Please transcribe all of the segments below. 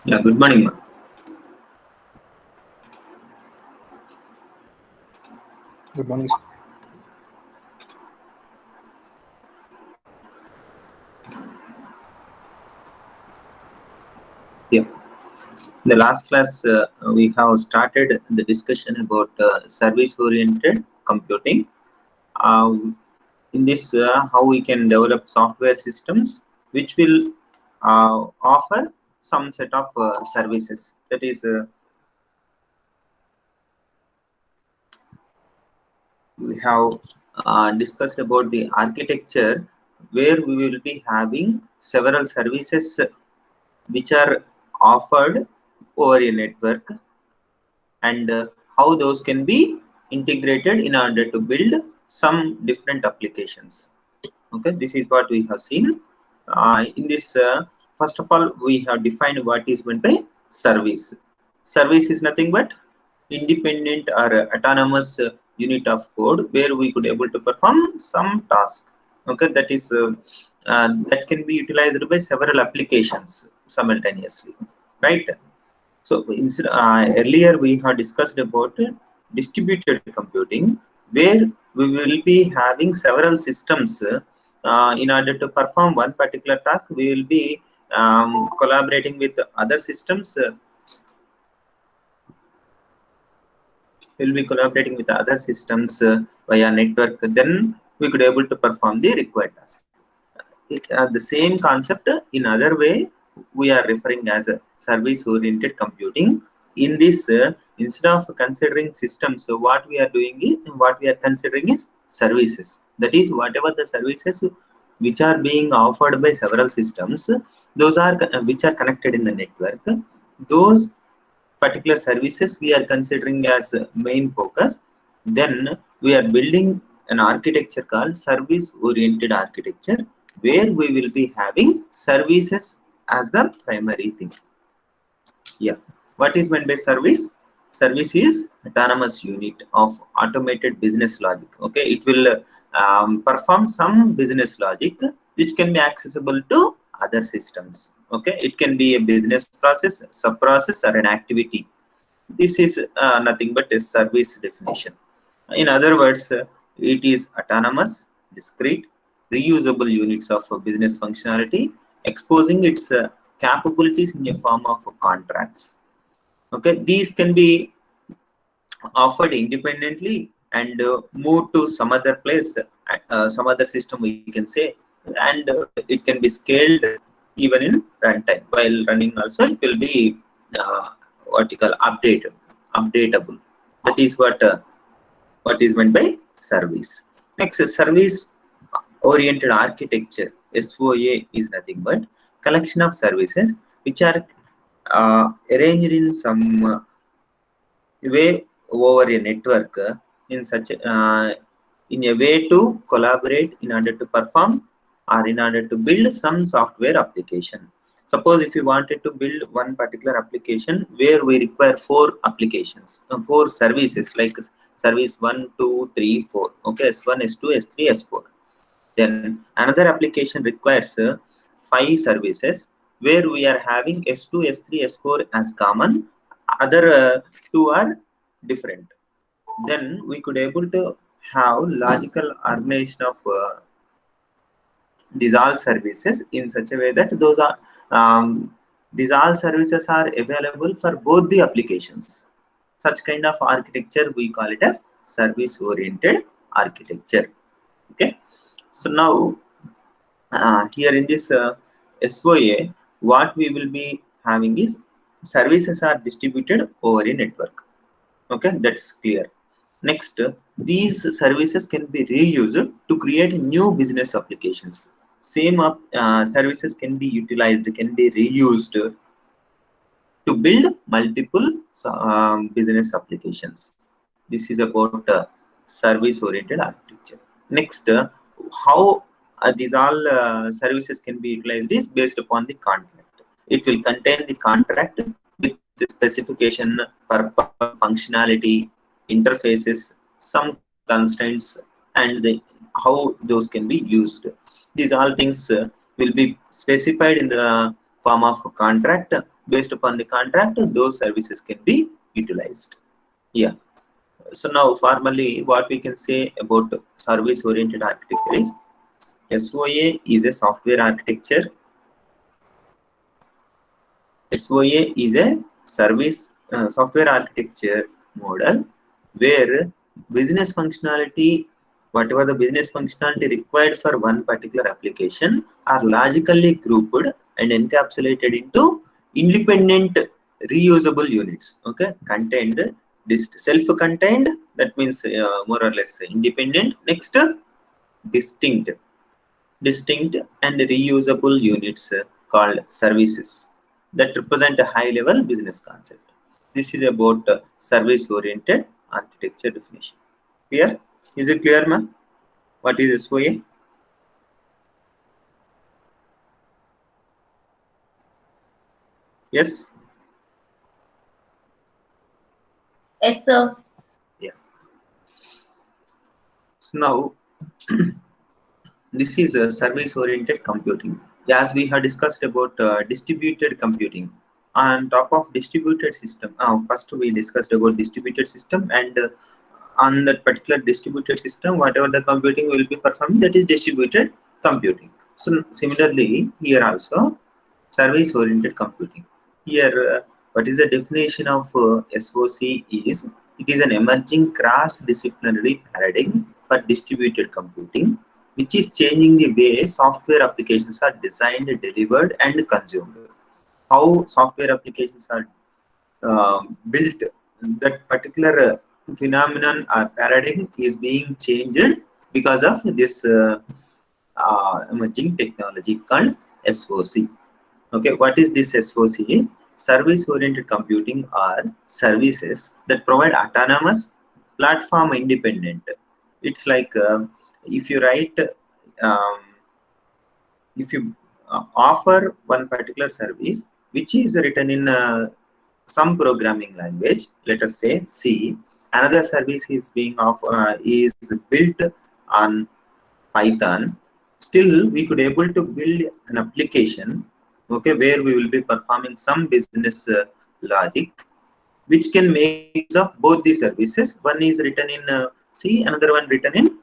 Yeah, good morning, ma'am. Good morning, sir. Yeah. In the last class, we have started the discussion about service-oriented computing. Uh, in this, how we can develop software systems which will offer some set of services. That is, we have discussed about the architecture where we will be having several services which are offered over a network, and how those can be integrated in order to build some different applications. Okay, this is what we have seen. In this, first of all, we have defined what is meant by service. Service is nothing but independent or autonomous unit of code where we could able to perform some task. Okay, that is that can be utilized by several applications simultaneously, right? So instead, earlier we have discussed about distributed computing, where we will be having several systems. In order to perform one particular task, we will be collaborating with other systems. We'll be collaborating with other systems via network. Then we could able to perform the required task. The same concept in other way we are referring as a service-oriented computing. In this, instead of considering systems, so what we are doing is what we are considering is services. That is, whatever the services which are being offered by several systems, those are which are connected in the network. Those particular services we are considering as main focus. Then we are building an architecture called service-oriented architecture, where we will be having services as the primary thing. Yeah. What is meant by service? Service is autonomous unit of automated business logic. Okay, it will perform some business logic which can be accessible to other systems. Okay, it can be a business process, sub process, or an activity. This is nothing but a service definition. In other words, it is autonomous, discrete, reusable units of business functionality, exposing its capabilities in a form of contracts. Okay, these can be offered independently and moved to some other place, some other system we can say, and it can be scaled even in runtime. While running also, it will be what you call updatable. That is what is meant by service. Next, service oriented architecture, SOA, is nothing but collection of services which are arranged in some way over a network in such in a way to collaborate in order to perform or in order to build some software application. Suppose if you wanted to build one particular application where we require 4 services like service 1, 2, 3, 4. Okay, S1, S2, S3, S4. Then another application requires 5 services where we are having S2, S3, S4 as common. Other 2 are different. Then we could able to have logical organization of these all services in such a way that those are these all services are available for both the applications. Such kind of architecture we call it as service oriented architecture. Okay, so now here in this SOA, what we will be having is services are distributed over a network. Okay, that's clear. Next, these services can be reused to create new business applications. Same services can be utilized, can be reused to build multiple business applications. This is about service-oriented architecture. Next, how these all services can be utilized is based upon the contract. It will contain the contract with the specification, purpose, functionality, interfaces, some constraints, and how those can be used. These all things will be specified in the form of a contract, based upon the contract, those services can be utilized. Yeah. So now formally what we can say about service oriented architecture is SOA is a software architecture. SOA is a service software architecture model where business functionality, whatever the business functionality required for one particular application, are logically grouped and encapsulated into independent reusable units. Okay, contained, this self-contained, that means more or less independent. Next, distinct and reusable units called services that represent a high-level business concept. This is about service-oriented architecture definition. Clear? Is it clear, ma'am? What is SOA? Yes? Yes, sir. Yeah. So now, this is a service-oriented computing. As we have discussed about distributed computing. On top of distributed system, first we discussed about distributed system, and on that particular distributed system, whatever the computing will be performing, that is distributed computing. So similarly, here also service-oriented computing. Here, what is the definition of SOC is? It is an emerging cross-disciplinary paradigm for distributed computing, which is changing the way software applications are designed, delivered, and consumed. How software applications are built, that particular phenomenon or paradigm is being changed because of this emerging technology called SOC. Okay, what is this SOC? Is service-oriented computing are services that provide autonomous, platform independent. It's like if you write, um, if you offer one particular service which is written in some programming language, let us say C, another service is being is built on Python. Still, we could able to build an application, okay, where we will be performing some business logic, which can make use of both the services. One is written in C, another one written in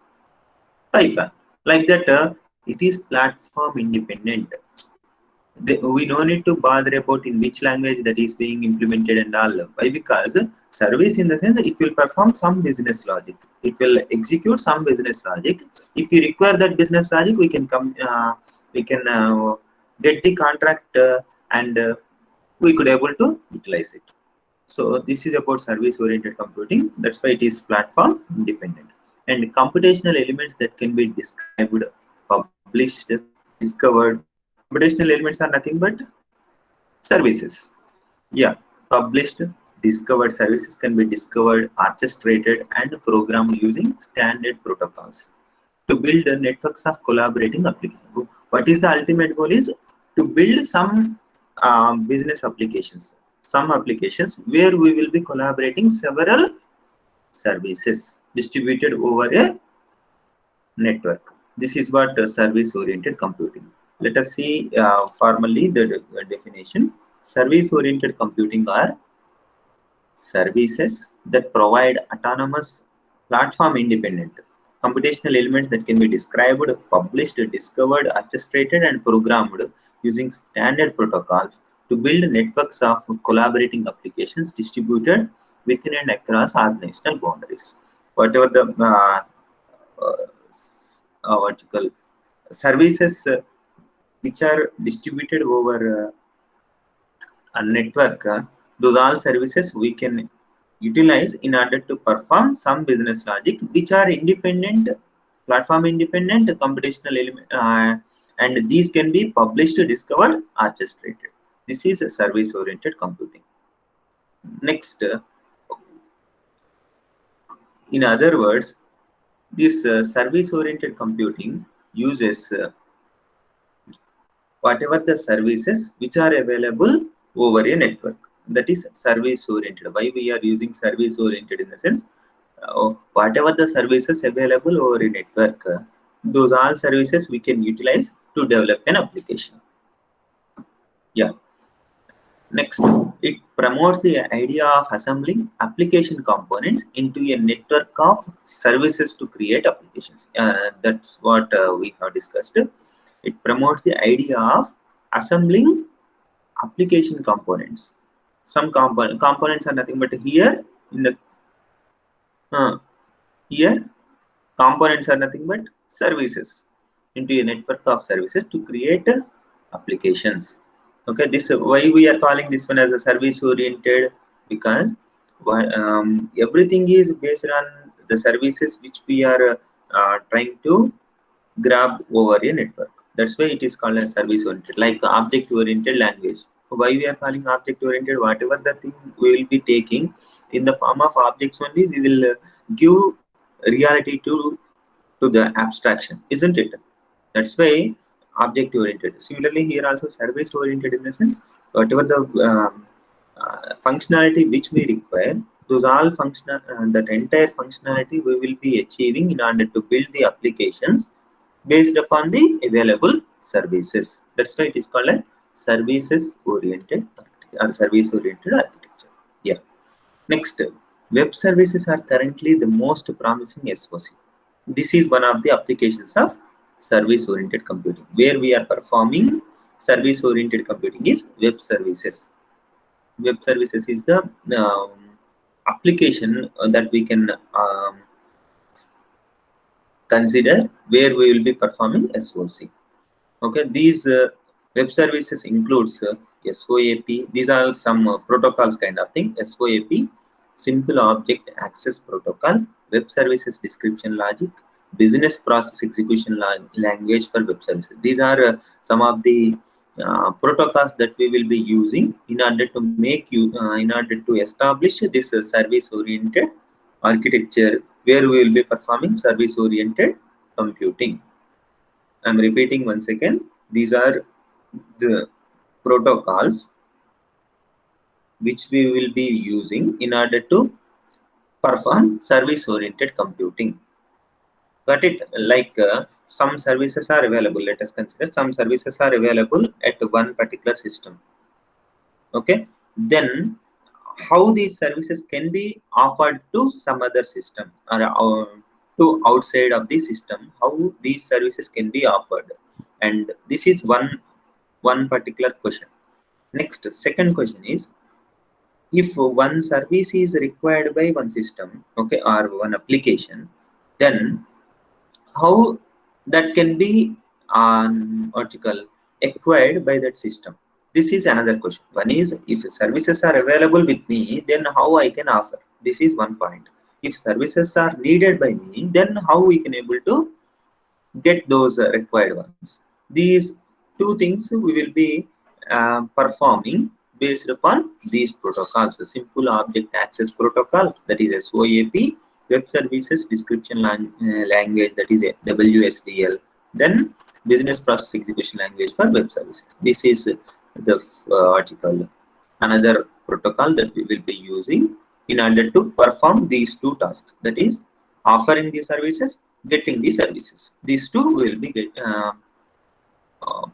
Python. Like that, it is platform independent. We no need to bother about in which language that is being implemented and all. Why? Because service, in the sense that it will perform some business logic. It will execute some business logic. If you require that business logic, we can come. We can get the contract and we could able to utilize it. So this is about service-oriented computing. That's why it is platform independent. And computational elements that can be described, published, discovered. Computational elements are nothing but services. Yeah, published, discovered services can be discovered, orchestrated, and programmed using standard protocols to build networks of collaborating applications. What is the ultimate goal? Is to build some business applications, some applications where we will be collaborating several services distributed over a network. This is what service-oriented computing. Let us see formally the definition. Service-oriented computing are services that provide autonomous, platform independent computational elements that can be described, published, discovered, orchestrated, and programmed using standard protocols to build networks of collaborating applications distributed within and across organizational boundaries. Whatever the what you call services which are distributed over a network, those all services we can utilize in order to perform some business logic which are independent, platform independent, computational element, and these can be published, discovered, orchestrated. This is a service oriented computing. Next, in other words, this service oriented computing uses whatever the services which are available over a network. That is service oriented. Why we are using service oriented? In the sense, whatever the services available over a network, those are services we can utilize to develop an application. Yeah. Next, it promotes the idea of assembling application components into a network of services to create applications. That's what we have discussed. It promotes the idea of assembling application components. Some components are nothing but here in the here components are nothing but services into a network of services to create applications. Okay, this why we are calling this one as a service oriented, because everything is based on the services which we are trying to grab over a network. That's why it is called as service oriented, like object oriented language. Why we are calling object oriented? Whatever the thing we will be taking in the form of objects only, we will give reality to the abstraction, isn't it? That's why object oriented. Similarly, here also service oriented, in the sense whatever the functionality which we require, those all functional that entire functionality we will be achieving in order to build the applications based upon the available services. That's why it is called a services oriented or service oriented architecture. Yeah. Next, web services are currently the most promising SOC. This is one of the applications of service oriented computing, where we are performing service oriented computing is web services. Web services is the application that we can consider where we will be performing SOC. Okay, these web services includes SOAP. These are some protocols kind of thing. SOAP, Simple Object Access Protocol, Web Services Description Logic, Business Process Execution Language for web services. These are some of the protocols that we will be using in order to make in order to establish this service-oriented architecture, where we will be performing service-oriented computing. I'm repeating once again. These are the protocols which we will be using in order to perform service-oriented computing. Got it? Like some services are available. Let us consider some services are available at one particular system. Okay. Then how these services can be offered to some other system or to outside of the system, how these services can be offered, and this is one particular question. Next, second question is, if one service is required by one system, okay, or one application, then how that can be acquired by that system? This is another question. One is, if services are available with me, then how I can offer? This is one point. If services are needed by me, then how we can able to get those required ones? These two things we will be performing based upon these protocols. The Simple Object Access Protocol, that is SOAP, Web Services Description Language, that is WSDL, then Business Process Execution Language for web services. This is the article, another protocol that we will be using in order to perform these two tasks, that is offering the services, getting the services. These two will be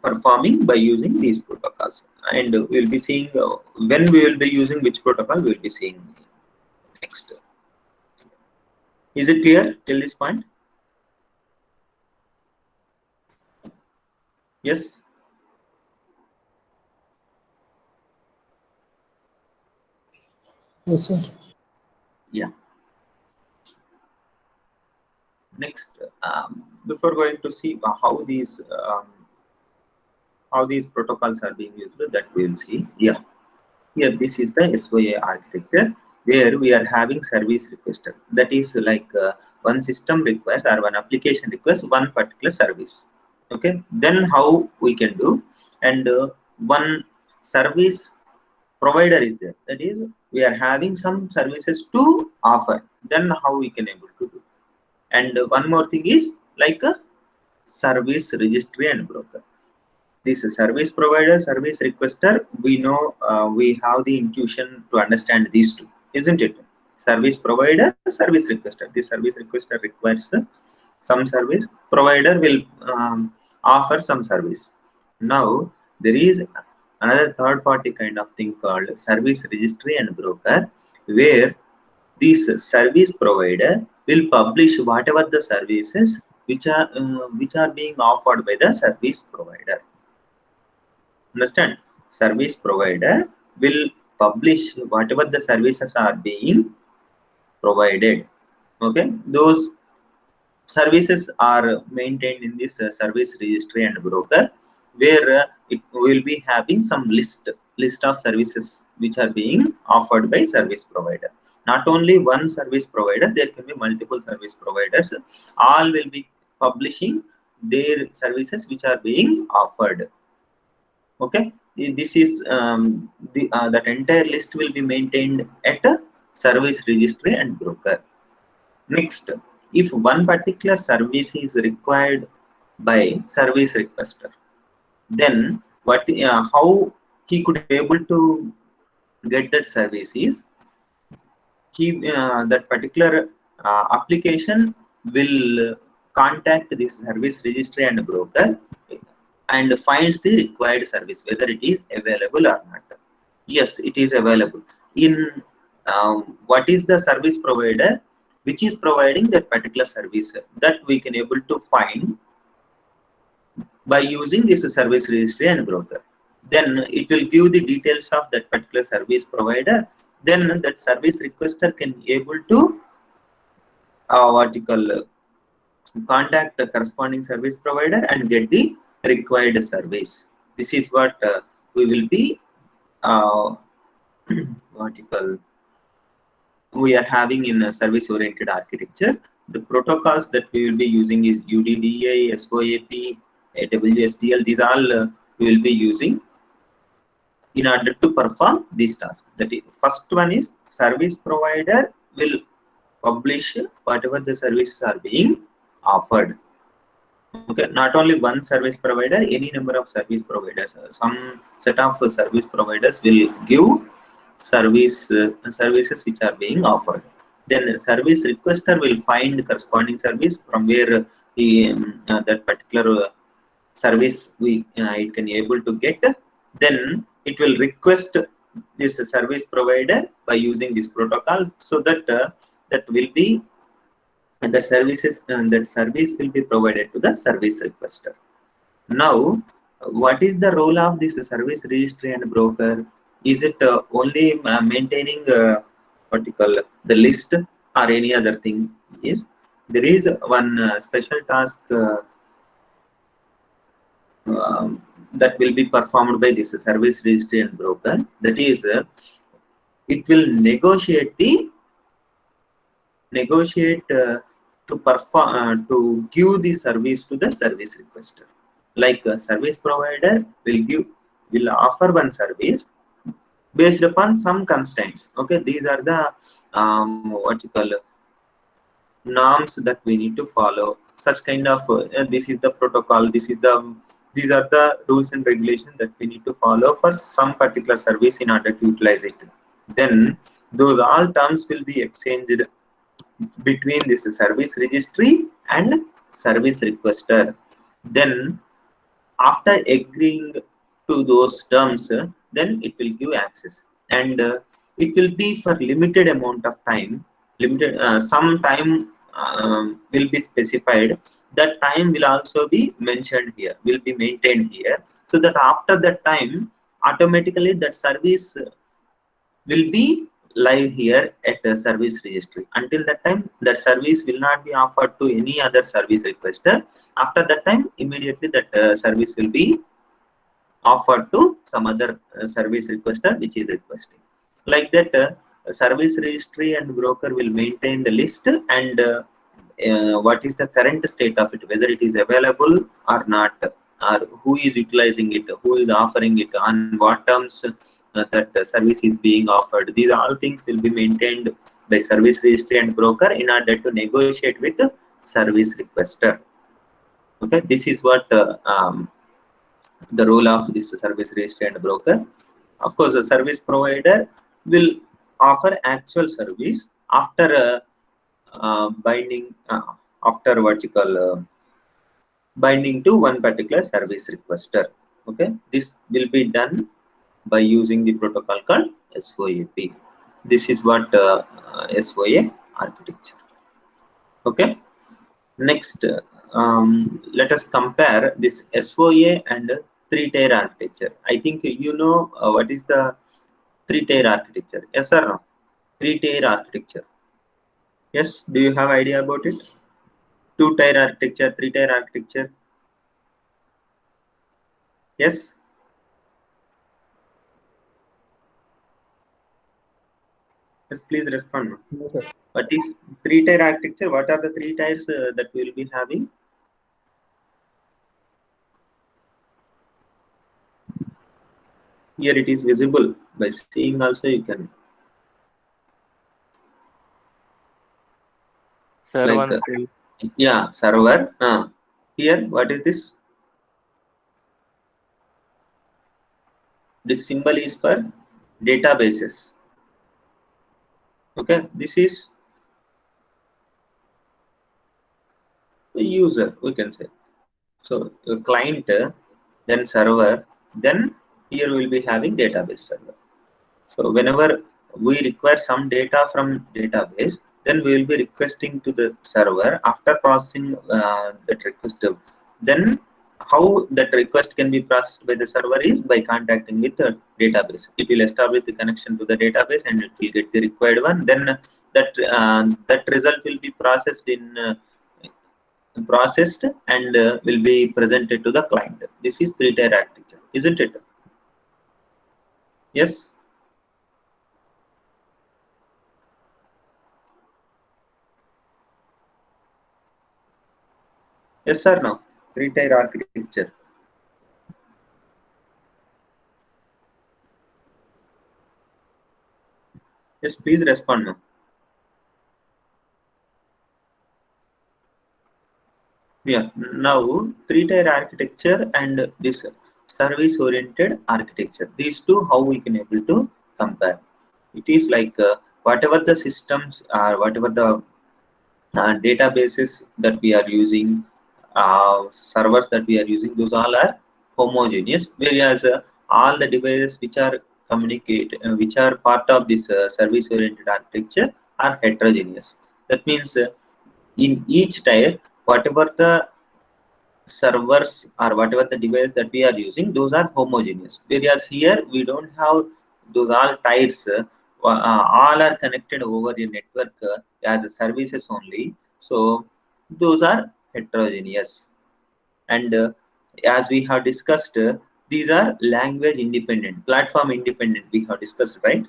performing by using these protocols, and we will be seeing when we will be using which protocol we will be seeing next. Is it clear till this point? Yes. Yes, sir. Yeah. Next, before going to see how these protocols are being used, that we will see. Yeah. Here, this is the SOA architecture, where we are having service requester. That is like one system requires or one application requires one particular service. Okay. Then how we can do, and one service provider is there. That is, we are having some services to offer. Then how we can able to do. And one more thing is like a service registry and broker. This service provider, service requester, we know we have the intuition to understand these two, isn't it? Service provider, service requester. This service requester requires some service, provider will offer some service. Now there is another third party kind of thing called service registry and broker, where this service provider will publish whatever the services which are being offered by the service provider. Understand? Service provider will publish whatever the services are being provided. Okay, those services are maintained in this service registry and broker, where it will be having some list of services which are being offered by service provider. Not only one service provider, there can be multiple service providers. All will be publishing their services which are being offered. Okay, this is that entire list will be maintained at a service registry and broker. Next, if one particular service is required by service requester, then how he could able to get that service is, that particular application will contact this service registry and broker and finds the required service, whether it is available or not. Yes, it is available. In what is the service provider which is providing that particular service, that we can able to find by using this service registry and broker. Then it will give the details of that particular service provider. Then that service requester can able to contact the corresponding service provider and get the required service. This is what we will be we are having in a service oriented architecture. The protocols that we will be using is UDDI, SOAP, WSDL. These all we will be using in order to perform these tasks. That is, first one is service provider will publish whatever the services are being offered. Okay, not only one service provider, any number of service providers. Some set of service providers will give services which are being offered. Then service requester will find corresponding service from where that particular service it can able to get. Then it will request this service provider by using this protocol, so that that will be that service will be provided to the service requester. Now, what is the role of this service registry and broker? Is it only maintaining the list, or any other thing? Is there is one special task that will be performed by this service registry and broker. That is, it will negotiate to perform to give the service to the service requester. Like a service provider will offer one service based upon some constraints. Okay, these are the norms that we need to follow. Such kind of this is the protocol. These are the rules and regulations that we need to follow for some particular service in order to utilize it. Then those all terms will be exchanged between this service registry and service requester. Then after agreeing to those terms, then it will give access, and it will be for limited amount of time. Some time will be specified. That time will also be mentioned here, will be maintained here, so that after that time automatically that service will be live here at the service registry. Until that time, that service will not be offered to any other service requester. After that time, immediately that service will be offered to some other service requester which is requesting. Like that, service registry and broker will maintain the list, and what is the current state of it, whether it is available or not, or who is utilizing it, who is offering it, on what terms that service is being offered. These all things will be maintained by service registry and broker in order to negotiate with the service requester. Okay, this is what the role of this service registry and broker. Of course, the service provider will offer actual service after binding binding to one particular service requester. Okay, this will be done by using the protocol called SOAP. This is what SOA architecture. Okay. Next, let us compare this SOA and three-tier architecture. I think you know what is the three-tier architecture. Yes or no? Three-tier architecture. Yes. Do you have idea about it? Two-tier architecture, three-tier architecture. Yes. Yes. Please respond. No, sir. What is three-tier architecture? What are the three tiers that we will be having? Here it is visible. By seeing also you can. It's Server like field. yeah, server. Here, what is this? This symbol is for databases. Okay, this is the user, we can say. So a client, then server, then here we will be having database server. So whenever we require some data from database, then we will be requesting to the server. After processing that request, then how that request can be processed by the server is by contacting with the database. It will establish the connection to the database and it will get the required one. Then that result will be processed and will be presented to the client. This is three-tier architecture, isn't it? Yes. Yes or no? Three-tier architecture. Yes, please respond now. Yeah, now three-tier architecture and this service-oriented architecture. These two, how we can able to compare. It is like whatever the systems are, whatever the databases that we are using, servers that we are using, those all are homogeneous, whereas all the devices which are which are part of this service-oriented architecture are heterogeneous. That means in each tier, whatever the servers or whatever the device that we are using, those are homogeneous. Whereas here we don't have those all tiers. All are connected over a network as services only. So those are heterogeneous. And as we have discussed, these are language independent, platform independent. We have discussed, right?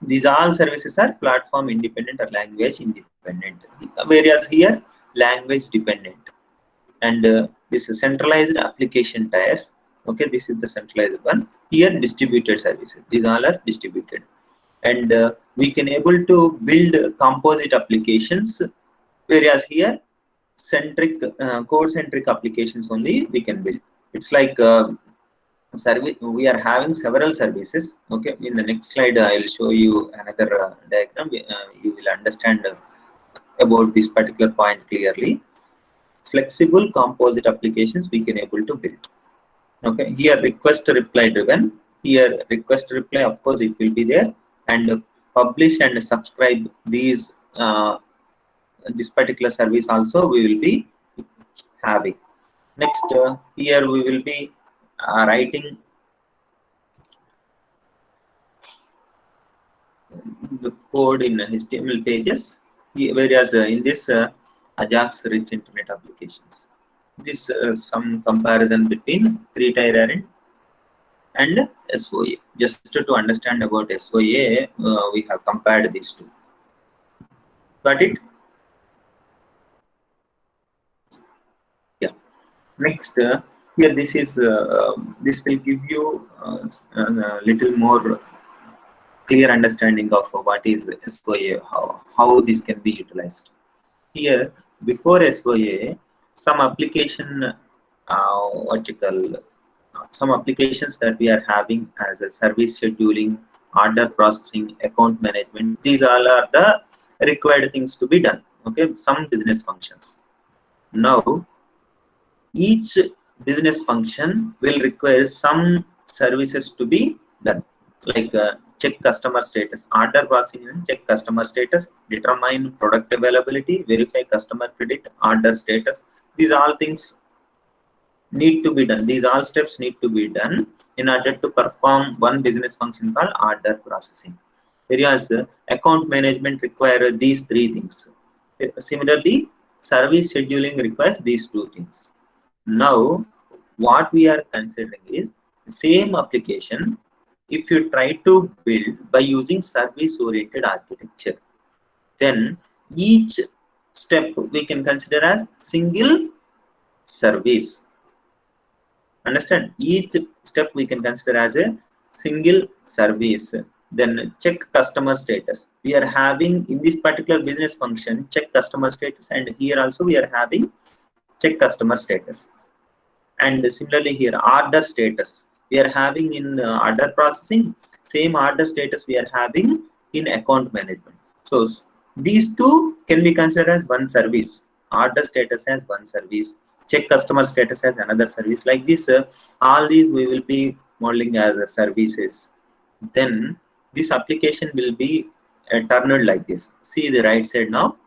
These all services are platform independent or language independent. Whereas here language dependent. And this is centralized application tiers. Okay, this is the centralized one. Here distributed services. These all are distributed, and we can able to build composite applications. Whereas here centric code centric applications only we can build. It's like service. We are having several services. Okay, in the next slide I will show you another diagram. You will understand about this particular point clearly. Flexible composite applications we can able to build. Okay, here request reply driven. Here request reply, of course it will be there, and publish and subscribe these this particular service also we will be having. Next, here we will be writing the code in HTML pages, whereas in this Ajax rich internet applications. This some comparison between three-tier and SOA. Just to understand about SOA, we have compared these two. Got it? Yeah. Next, here this is this will give you a little more clear understanding of what is SOA, how this can be utilized. Here, before SOA, some application, some applications that we are having as a service scheduling, order processing, account management. These all are the required things to be done. Okay, some business functions. Now, each business function will require some services to be done. Like check customer status, order processing, check customer status, determine product availability, verify customer credit, order status. These all things need to be done. These all steps need to be done in order to perform one business function called order processing. Whereas account management require these three things. Similarly, service scheduling requires these two things. Now, what we are considering is the same application. If you try to build by using service-oriented architecture, then each step we can consider as single service. Understand? Each step we can consider as a single service. Then check customer status. We are having in this particular business function check customer status, and here also we are having check customer status. And similarly here order status we are having in order processing, same order status we are having in account management. So these two can be considered as one service. Order status as one service, check customer status as another service. Like this, all these we will be modeling as services. Then this application will be turned like this. See the right side now.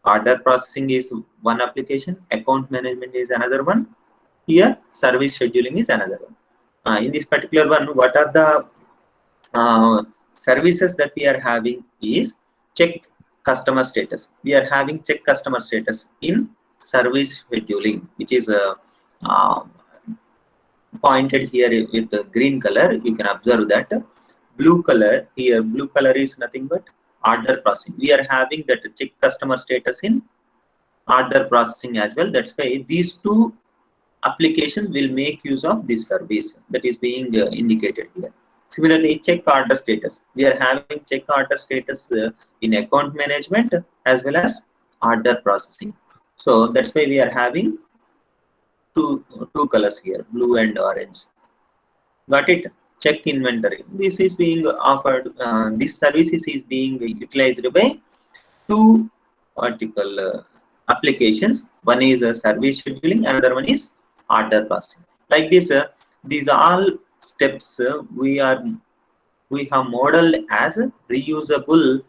Order processing is one application, account management is another one, here service scheduling is another one. In this particular one, what are the services that we are having is check customer status. We are having check customer status in service scheduling, which is pointed here with the green color. You can observe that blue color here, blue color is nothing but order processing. We are having that check customer status in order processing as well. That's why these two applications will make use of this service that is being indicated here. Similarly, check order status. We are having check order status in account management as well as order processing. So that's why we are having two colors here, blue and orange. Got it? Check inventory. This is being offered. This services is being utilized by two vertical applications. One is service scheduling, another one is order processing. Like this, these are all steps we have modeled as reusable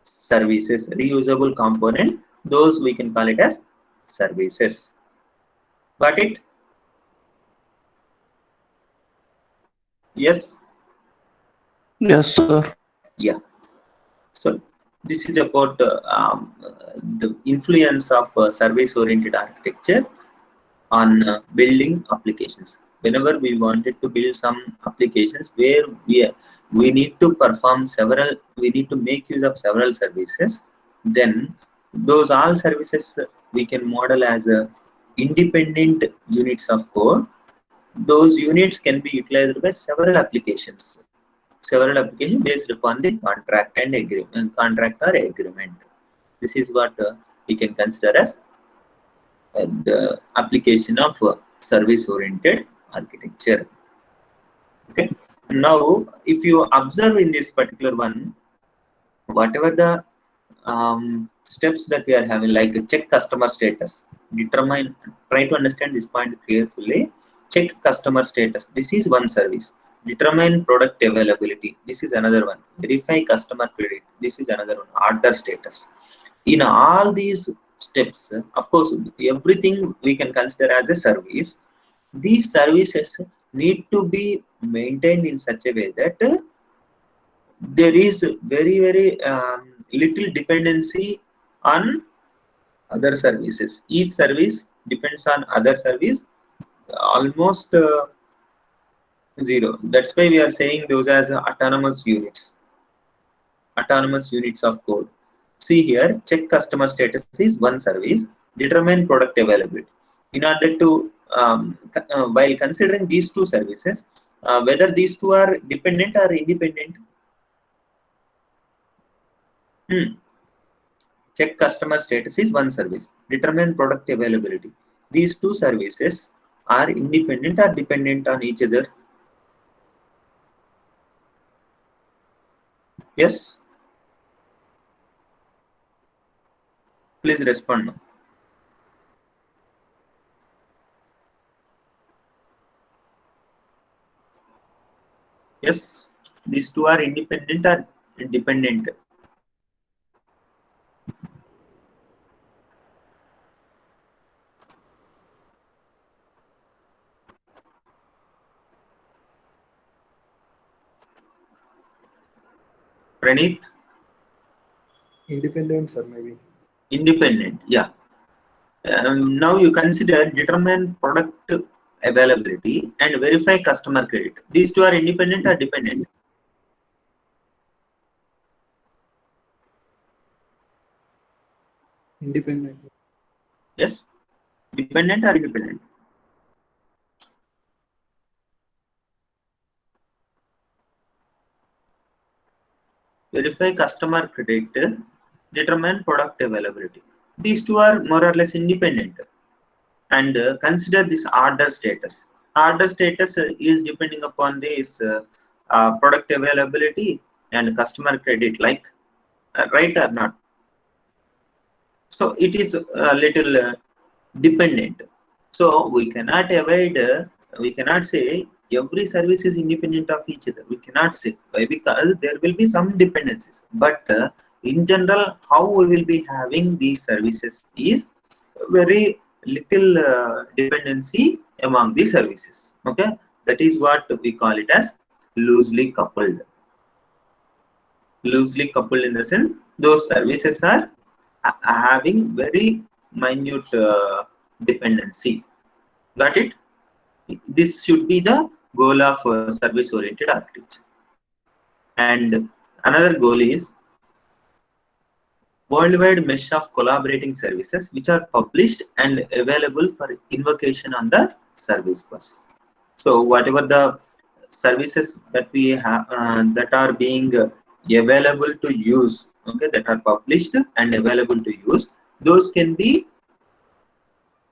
services, reusable component. Those we can call it as services. Got it? Yes. Yes, sir. Yeah. So this is about the influence of service-oriented architecture on building applications. Whenever we wanted to build some applications where we need to perform several, we need to make use of several services, then those all services we can model as independent units of code. Those units can be utilized by several applications based upon the contract and agreement, contract or agreement. This is what we can consider as the application of service-oriented architecture. Okay. Now, if you observe in this particular one, whatever the steps that we are having, like check customer status, determine, try to understand this point carefully. Check customer status. This is one service. Determine product availability. This is another one. Verify customer credit. This is another one. Order status. In all these steps, of course, everything we can consider as a service. These services need to be maintained in such a way that there is very little dependency on other services. Each service depends on other service almost zero. That's why we are saying those as autonomous units of code. See here, check customer status is one service, determine product availability. In order to while considering these two services, whether these two are dependent or independent. Check customer status is one service, determine product availability. These two services are independent or dependent on each other. Yes? Please respond now. Yes, these two are independent or independent. Praneeth? Independent, sir, maybe. Independent, yeah. Now you consider determine product availability and verify customer credit. These two are independent or dependent? Independent. Yes, dependent or independent? Verify customer credit, determine product availability. These two are more or less independent. And consider this order status. Order status is depending upon this product availability and customer credit, like right or not? So it is a little dependent. So we cannot avoid, we cannot say every service is independent of each other. We cannot say, why? Because there will be some dependencies. But in general, how we will be having these services is very little dependency among the services. Okay, that is what we call it as loosely coupled. Loosely coupled in the sense those services are having very minute dependency. Got it? This should be the goal of service oriented architecture. And another goal is worldwide mesh of collaborating services which are published and available for invocation on the service bus. So whatever the services that we have that are being available to use, okay, that are published and available to use, those can be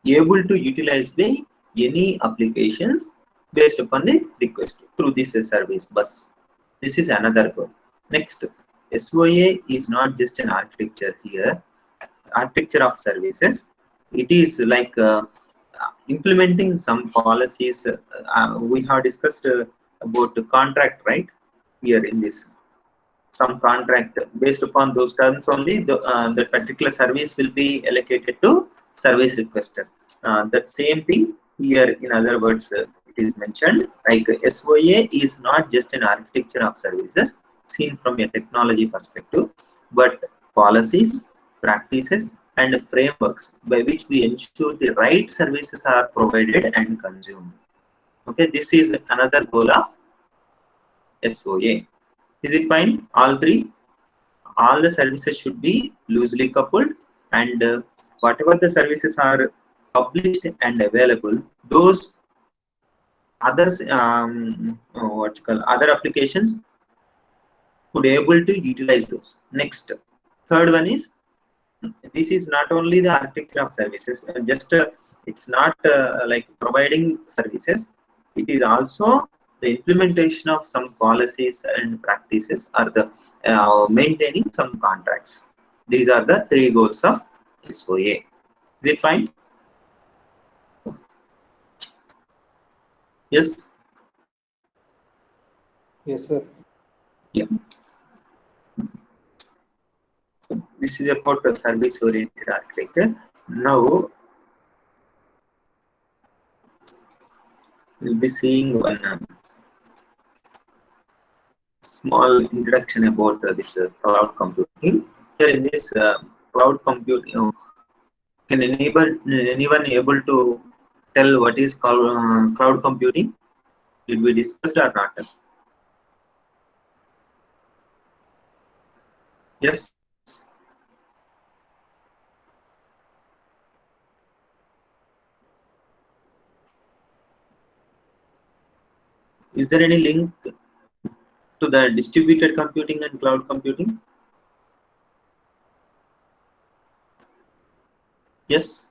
able to utilize by any applications based upon the request through this service bus. This is another goal. Next, SOA is not just an architecture here, architecture of services. It is like implementing some policies. We have discussed about the contract, right? Here in this, some contract based upon those terms only, the particular service will be allocated to service requester. That same thing here, in other words, it is mentioned like SOA is not just an architecture of services seen from a technology perspective, but policies, practices, and frameworks by which we ensure the right services are provided and consumed. Okay, this is another goal of SOA. Is it fine? All three? All the services should be loosely coupled, and whatever the services are published and available, those others, what you call other applications could able to utilize those. Next, third one is, this is not only the architecture of services, just it's not like providing services, it is also the implementation of some policies and practices, or the maintaining some contracts. These are the three goals of SOA. Is it fine? Yes. Yes, sir. Yeah. So this is about the service oriented architecture. Now we'll be seeing one small introduction about this cloud computing. Here in this cloud computing, can anyone able to tell what is called cloud computing? Did we discuss or not? Yes. Is there any link to the distributed computing and cloud computing? Yes.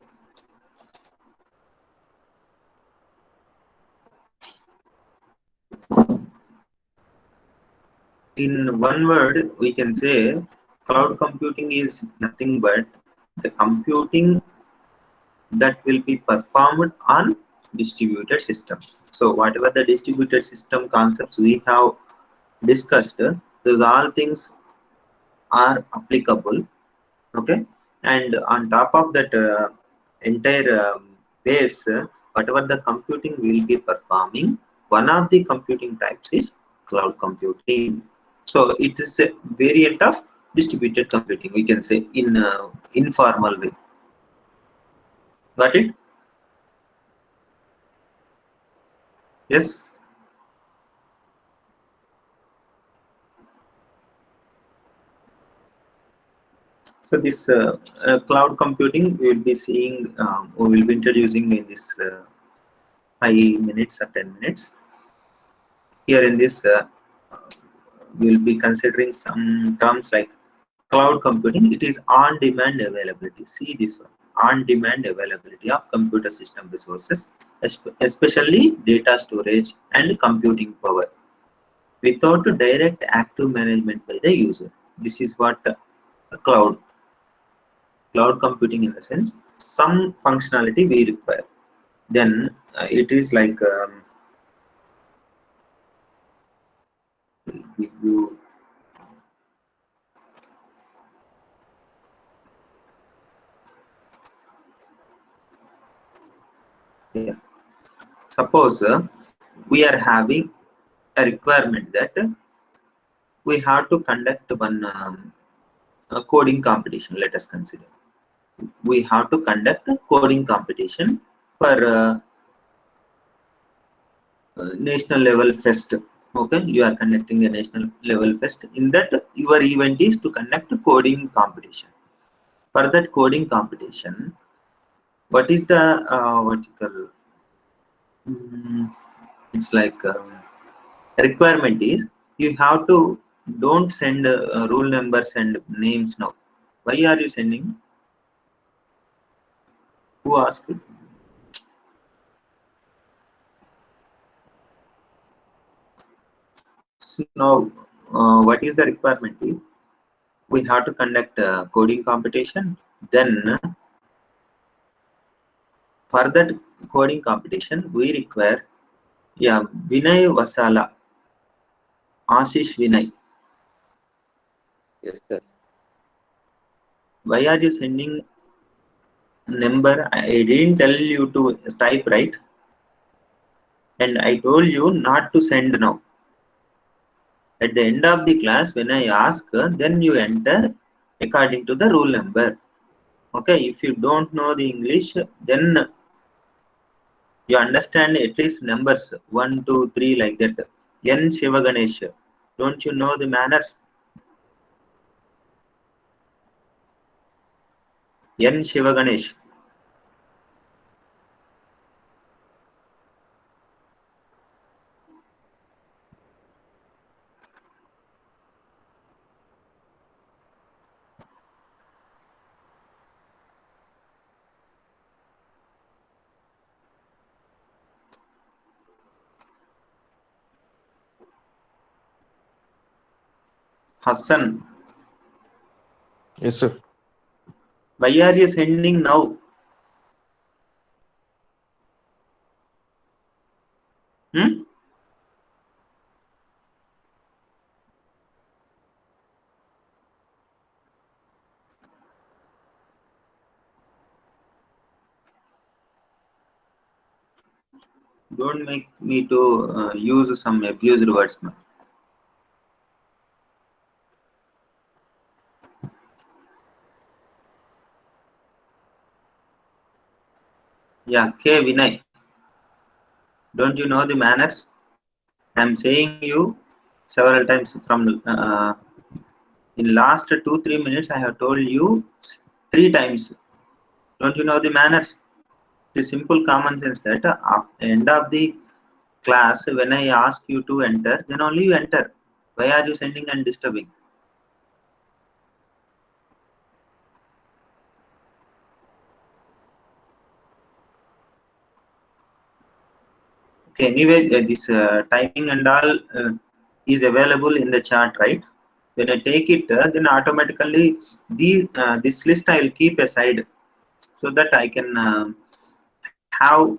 In one word, we can say cloud computing is nothing but the computing that will be performed on distributed system. So whatever the distributed system concepts we have discussed, those all things are applicable. Okay, and on top of that entire base, whatever the computing will be performing, one of the computing types is cloud computing. So it is a variant of distributed computing, we can say, in informal way. Got it? Yes. So this cloud computing we will be seeing, we will be introducing in this 5 minutes or 10 minutes. Here in this, we will be considering some terms like cloud computing. It is on-demand availability. See this one, on-demand availability of computer system resources, especially data storage and computing power, without direct active management by the user. This is what cloud computing, in the sense some functionality we require. Then it is like you yeah. Suppose we are having a requirement that we have to conduct one a coding competition. Let us consider we have to conduct a coding competition for national level fest. Okay, you are conducting a national level fest. In that, your event is to conduct a coding competition. For that coding competition, what is the what you call, it's like requirement is you have to don't send rule numbers and names now. Why are you sending? Who asked it? So now, what is the requirement is we have to conduct a coding competition. Then for that coding competition, we require Vinay Vasala, Ashish Vinay. Yes, sir. Why are you sending number? I didn't tell you to type, right? And I told you not to send now. At the end of the class, when I ask, then you enter according to the rule number. Okay, if you don't know the English, then you understand at least numbers 1, 2, 3 like that. N Shivaganesh. Don't you know the manners? N Shivaganesh. Hassan. Yes, sir. Why are you sending now? Hmm? Don't make me to use some abused words. Yeah, K Vinay. Don't you know the manners? I'm saying you several times from in last 2-3 minutes. I have told you 3 times. Don't you know the manners? It is simple common sense that at the end of the class, when I ask you to enter, then only you enter. Why are you sending and disturbing? Okay, anyway, this timing and all is available in the chart, right? When I take it, then automatically this list I will keep aside so that I can have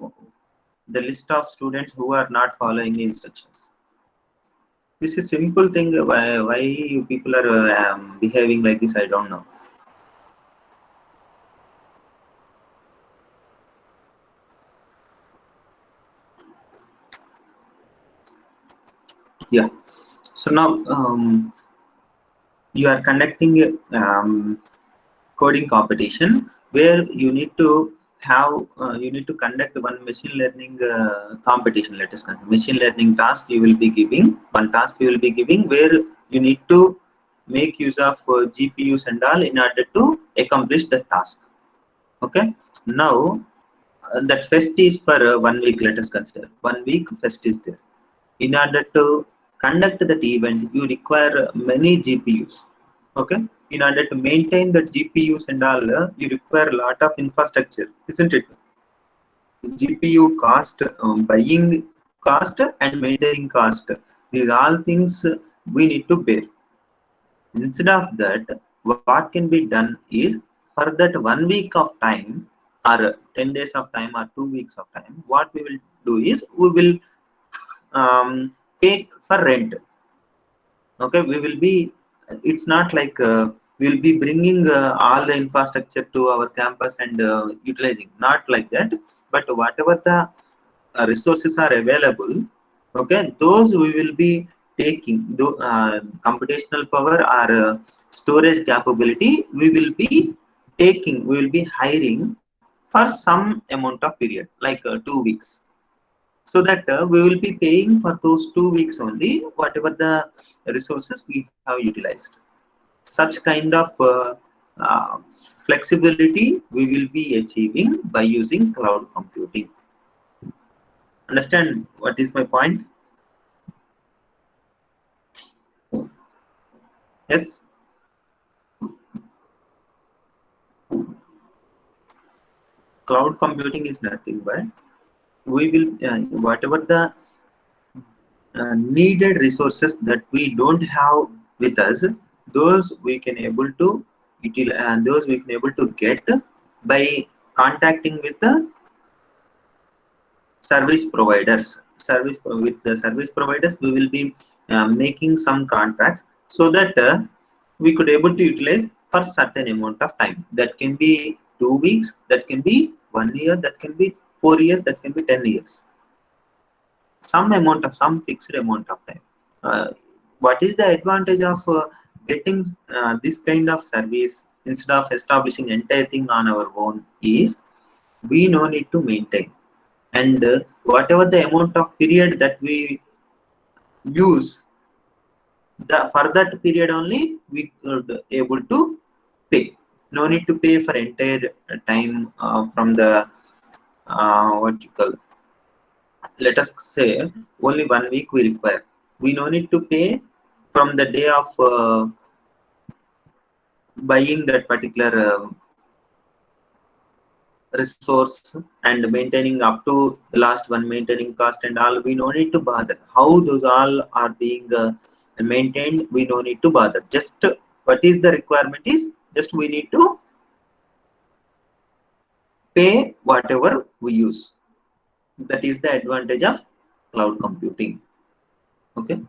the list of students who are not following the instructions. This is simple thing. Why you people are behaving like this? I don't know. Yeah. So now you are conducting a coding competition where you need to have you need to conduct one machine learning competition. Let us consider machine learning task. You will be giving one task. You will be giving where you need to make use of GPUs and all in order to accomplish the task. Okay. Now that fest is for 1 week. Let us consider 1 week fest is there. In order to conduct that event, you require many GPUs. Okay. In order to maintain the GPUs and all, you require a lot of infrastructure, isn't it? GPU cost, buying cost, and maintaining cost. These all things we need to bear. Instead of that, what can be done is for that 1 week of time, or 10 days of time, or 2 weeks of time, what we will do is we will pay for rent. Okay, we will be. It's not like we'll be bringing all the infrastructure to our campus and utilizing. Not like that. But whatever the resources are available, okay, those we will be taking. The computational power or storage capability, we will be taking. We will be hiring for some amount of period, like 2 weeks, so that we will be paying for those 2 weeks only whatever the resources we have utilized. Such kind of uh, flexibility we will be achieving by using cloud computing. Understand what is my point? Yes. Cloud computing is nothing but we will whatever the needed resources that we don't have with us, those we can able to utilize, and those we can able to get by contacting with the service providers. With the service providers, we will be making some contracts so that we could able to utilize for certain amount of time. That can be 2 weeks, that can be 1 year, that can be 4 years, that can be 10 years. Some fixed amount of time. What is the advantage of getting this kind of service instead of establishing entire thing on our own is we no need to maintain, and whatever the amount of period that we use, for that period only we could able to pay. No need to pay for entire time from the what you call, let us say only 1 week we require. We no need to pay from the day of buying that particular resource and maintaining up to the last one, maintaining cost and all. We no need to bother how those all are being maintained. We no need to bother. Just what is the requirement is just we need to pay whatever we use. That is the advantage of cloud computing. Okay.